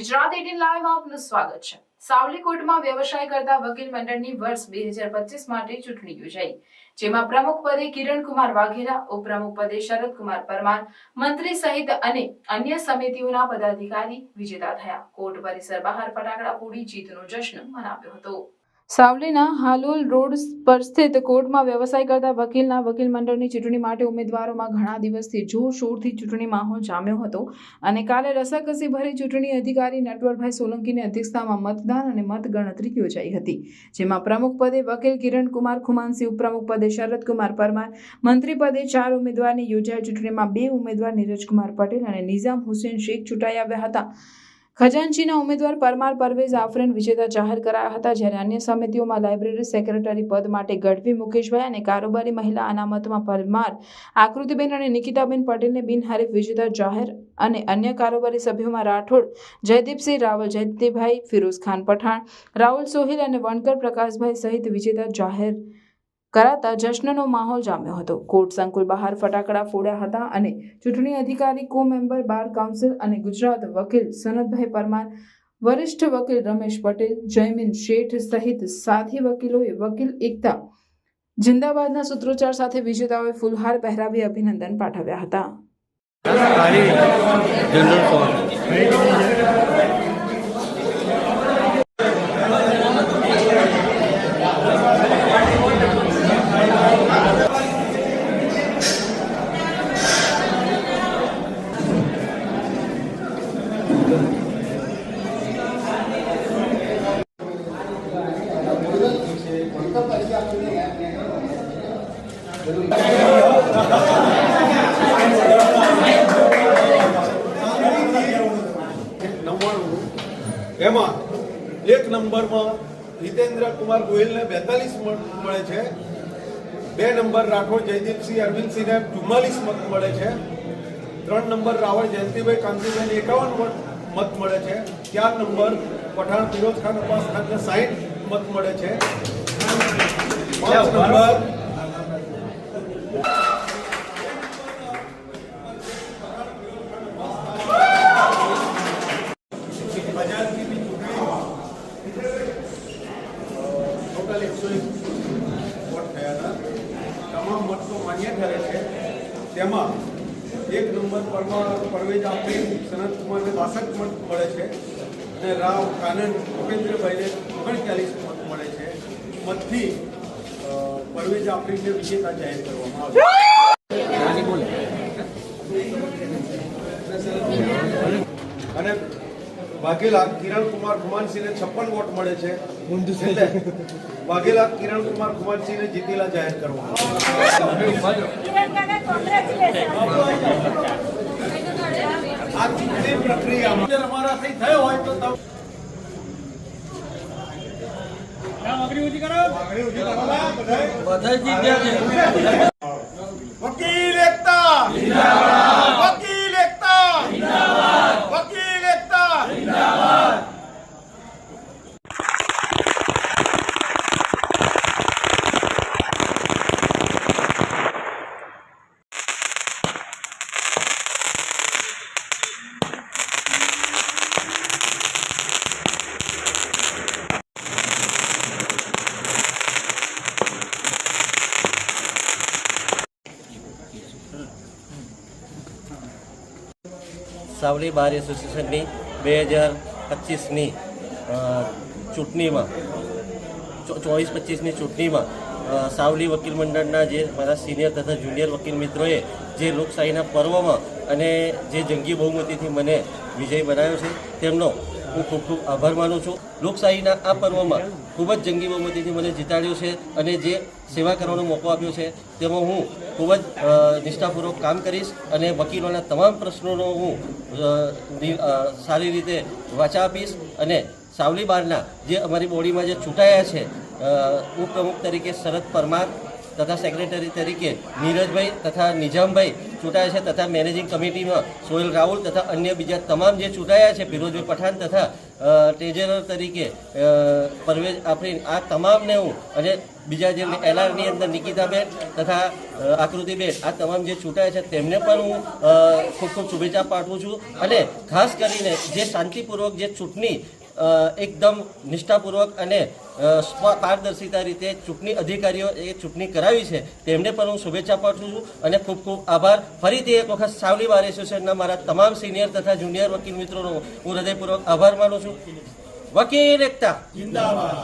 ગુજરાત 18 લાઈવમાં આપનું સ્વાગત છે। સાવલી કોર્ટમાં વ્યવસાય કરતા વકીલ મંડળની વર્ષ 2025 માટે ચૂંટણી યોજાઈ, જેમાં પ્રમુખ પદે કિરણ કુમાર વાઘેલા, ઉપપ્રમુખ પદે શરદ કુમાર પરમાર, મંત્રી સહિત અને અન્ય સમિતિઓના પદાધિકારી વિજેતા થયા। કોર્ટ પરિસર બહાર ફટાકડા ફોડી જીતનો જશ્ન મનાવ્યો હતો। સાવલીના હાલોલ રોડ પર સ્થિત કોર્ટમાં વ્યવસાય કરતા વકીલ મંડળની ચૂંટણી માટે ઉમેદવારોમાં ઘણા દિવસથી જોરશોરથી ચૂંટણી માહોલ જામ્યો હતો અને કાલે રસાકસી ભરી ચૂંટણી અધિકારી નટવરભાઈ સોલંકીની અધ્યક્ષતામાં મતદાન અને મતગણતરી યોજાઈ હતી, જેમાં પ્રમુખ પદે વકીલ કિરણ કુમાર ખુમાનસિંહ, ઉપપ્રમુખ પદે શરદ કુમાર પરમાર, મંત્રી પદે 4 ઉમેદવારની યોજાયેલ ચૂંટણીમાં 2 ઉમેદવાર નીરજ કુમાર પટેલ અને નિઝામ હુસેન શેખ ચૂંટાઈ આવ્યા હતા। ખજાનચીના ઉમેદવાર પરમાર પરવેઝ આફરીન વિજેતા જાહેર કરાયા હતા, જ્યારે અન્ય સમિતિઓમાં લાઇબ્રેરી સેક્રેટરી પદ માટે ગઢવી મુકેશભાઈ અને કારોબારી મહિલા અનામતમાં પરમાર આકૃતિબેન અને નિકિતાબેન પટેલને બિનહરીફ વિજેતા જાહેર અને અન્ય કારોબારી સભ્યોમાં રાઠોડ જયદીપસિંહ, રાવલ જયંતિભાઈ, ફિરોઝ ખાન પઠાણ, રાહુલ સોહિલ અને વણકર પ્રકાશભાઈ સહિત વિજેતા જાહેર કરાતા જશ્નનો માહોલ જામ્યો હતો। કોર્ટ સંકુલ બહાર ફટાકડા ફોડ્યા હતા અને ચૂંટણી અધિકારી કો મેમ્બર બાર કાઉન્સિલ અને ગુજરાત વકીલ સનતભાઈ પરમાર, વરિષ્ઠ વકીલ રમેશ પટેલ, જયમીન શેઠ સહિત સાથી વકીલોએ વકીલ એકતા જિંદાબાદના સૂત્રોચ્ચાર સાથે વિજેતાઓએ ફૂલહાર પહેરાવી અભિનંદન પાઠવ્યા હતા। એમાં 1 નંબરમાં હિતેન્દ્ર કુમાર ગોહિલને 42 મત મળે છે, 2 નંબર રાઠોડ જયદીપસિંહ અરવિંદસિંહને 44 મત મળે છે, 3 નંબર રાવળ જયંતિભાઈ કાંતિભાઈને 51 મત મળે છે, 4 નંબર પઠાણ ફિરોઝ ખાન અબ્બાસ ખાનને 60 મત મળે છે, 5 નંબર તમામ મતો માન્ય ઠરે છે, તેમાં 1 નંબર પરવેજ આફરીન સનત કુમારને 62 મત મળે છે અને રાવ કાનન ભૂપેન્દ્રભાઈને 39 મત મળે છે। મતથી પરવેજ આફરીનને વિજેતા જાહેર કરવામાં આવ્યો અને વાઘેલા કિરણ કુમાર ખુમાનસિંહને 56 વોટ મળે છે। વાઘેલા કિરણ કુમાર ખુમાનસિંહને જીતેલા જાહેર કરવામાં આ ચૂંટણી પ્રક્રિયામાં અમારાથી થયો હોય તો વકીલ એકતા જિંદાબાદ, વકીલ એકતા જિંદાબાદ, વકીલ એકતા જિંદાબાદ। સાવલી બાર એસોસિએશનની 2025ની ચૂંટણીમાં 24-25ની ચૂંટણીમાં સાવલી વકીલ મંડળના જે મારા સિનિયર તથા જુનિયર વકીલ મિત્રોએ જે લોકશાહીના પર્વમાં અને જે જંગી બહુમતીથી મને વિજય બનાવ્યો છે, તેમનો હું ખૂબ ખૂબ આભાર માનું છું। લોકશાહીના આ પર્વમાં ખૂબ જ જંગી બહુમતીથી મને જીતાડ્યો છે અને જે સેવા કરવાનો મોકો આપ્યો છે, તેમાં હું ખૂબ જ નિષ્ઠાપૂર્વક કામ કરીશ અને વકીલોના તમામ પ્રશ્નોનો હું સારી રીતે વાચા આપીશ અને સાવલી બારના જે અમારી બોડીમાં જે ચૂંટાયા છે, ઉપપ્રમુખ તરીકે શરદ પરમાર તથા સેક્રેટરી તરીકે નીરજભાઈ તથા નિઝામભાઈ ચૂંટાયા છે તથા મેનેજિંગ કમિટીમાં સોહેલ રાહુલ તથા અન્ય બીજા તમામ જે ચૂંટાયા છે, ફિરોઝભાઈ પઠાણ તથા ટ્રેઝરર તરીકે પરવેજ આફરીન, આ તમામને હું અને બીજા જે એલઆરની અંદર નિકિતાબેન તથા આકૃતિબેન આ તમામ જે ચૂંટાયા છે તેમને પણ હું ખૂબ ખૂબ શુભેચ્છા પાઠવું છું. અને ખાસ કરીને જે શાંતિપૂર્વક જે ચૂંટણી એકદમ નિષ્ઠાપૂર્વક અને પારદર્શિતા રીતે ચૂંટણી અધિકારીઓ એ ચૂંટણી કરાવી છે તેમને પણ હું શુભેચ્છા પાઠવું છું. અને ખૂબ ખૂબ આભાર. ફરીથી એક વખત સાવલી બાર એસોસિએશનના મારા તમામ સિનિયર તથા જુનિયર વકીલ મિત્રોનો હું હૃદયપૂર્વક આભાર માનું છું. વકીલ એકતા જિંદાબાદ.